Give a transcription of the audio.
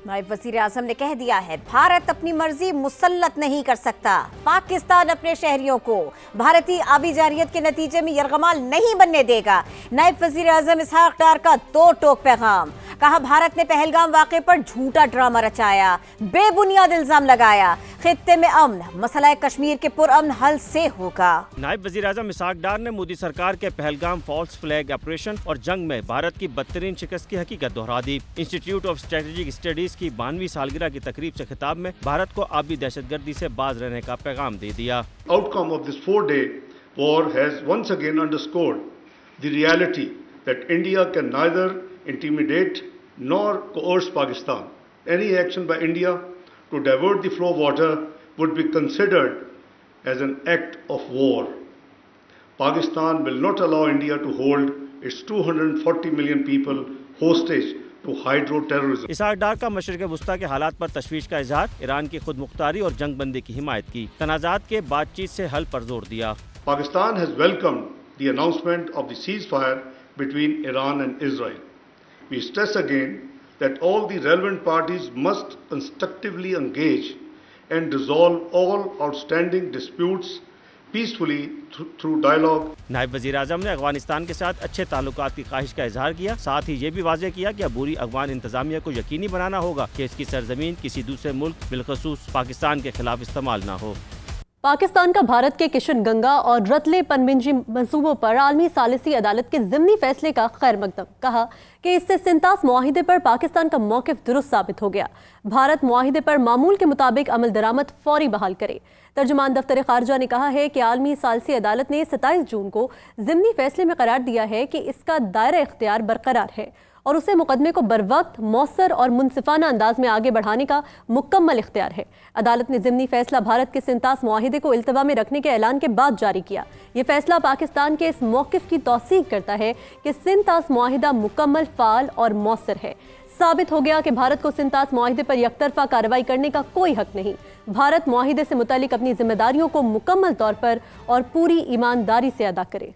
नायब वजीर आजम ने कह दिया है, भारत अपनी मर्जी मुसल्लत नहीं कर सकता। पाकिस्तान अपने शहरियों को भारतीय आबी जारियत के नतीजे में यरगमाल नहीं बनने देगा। नायब वजीर आजम इसहाक डार का दो टोक पैगाम। कहा, भारत ने पहलगाम वाक़े पर झूठा ड्रामा रचाया, बेबुनियाद इल्जाम लगाया। खित्ते में अमन, मसला कश्मीर के पुरअमन हल से होगा। नायब वजीर आजम इसहाक डार ने मोदी सरकार के पहलगाम फॉल्स फ्लैग ऑपरेशन और जंग में भारत की बदतरीन शिकस्त की हकीकत दोहरा दी। इंस्टीट्यूट ऑफ स्ट्रेटेजिक स्टडीज की 92वीं सालगिरह की तकरीब से खिताब में भारत को आबी दहशतगर्दी से बाज रहने का पैगाम दे दिया। Outcome of this 4-day war has once again underscored the reality that India can neither intimidate nor coerce Pakistan. Any action by India to divert the flow of water would be considered as an act of war. Pakistan will not allow India to hold its 240 million people hostage to hydro terrorism. इसहाक डार का मशरिक़ वुस्ता के हालात पर तशवीश का इजहार, Iran की खुद मुख्तारी और जंग बंदी की हिमायत की, तनाज़ात के बातचीत से हल पर जोर दिया। Pakistan has welcomed the announcement of the ceasefire between Iran and Israel. We stress again that all the relevant parties must constructively engage and resolve all outstanding disputes peacefully through dialogue. नायब वजीर आजम ने अफगानिस्तान के साथ अच्छे ताल्लुकात की ख्वाहिश का इजहार किया। साथ ही ये भी वाज़ेह किया कि अबूरी अफगान इंतजामिया को यकीनी बनाना होगा कि इसकी सरजमीन किसी दूसरे मुल्क बिलखसूस पाकिस्तान के खिलाफ इस्तेमाल न हो। पाकिस्तान का भारत के किशन गंगा और रतले पनबिंजी मंसूबों पर आलमी सालिसी अदालत के ज़िमनी फैसले का खैर मकदम। कहा कि इससे सिंतास मुआहिदे पर पाकिस्तान का मौक़िफ़ दुरुस्त साबित हो गया। भारत मुआहिदे पर मामूल के मुताबिक अमल दरामद फौरी बहाल करे। तर्जुमान दफ्तर खारजा ने कहा है कि आलमी सालिसी अदालत ने 27 जून को ज़िमनी फैसले में करार दिया है कि इसका दायरा इख्तियार बरकरार है और उसे मुकदमे को बरवक्त, मौसर और मुनसिफाना अंदाज में आगे बढ़ाने का मुकम्मल इख्तियार है। अदालत ने ज़िमनी फैसला भारत के सिंतास मुआहिदे को इल्तवा में रखने के ऐलान के बाद जारी किया। ये फैसला पाकिस्तान के इस मौक़िफ़ की तौसीक करता है कि सिंतास मुआहिदा मुकम्मल, फ़ाल और मौसर है। साबित हो गया कि भारत को सिंतास मुआहिदे पर यकतरफा कार्रवाई करने का कोई हक नहीं। भारत मुआहिदे से मुतालिक अपनी जिम्मेदारियों को मुकम्मल तौर पर और पूरी ईमानदारी से अदा करे।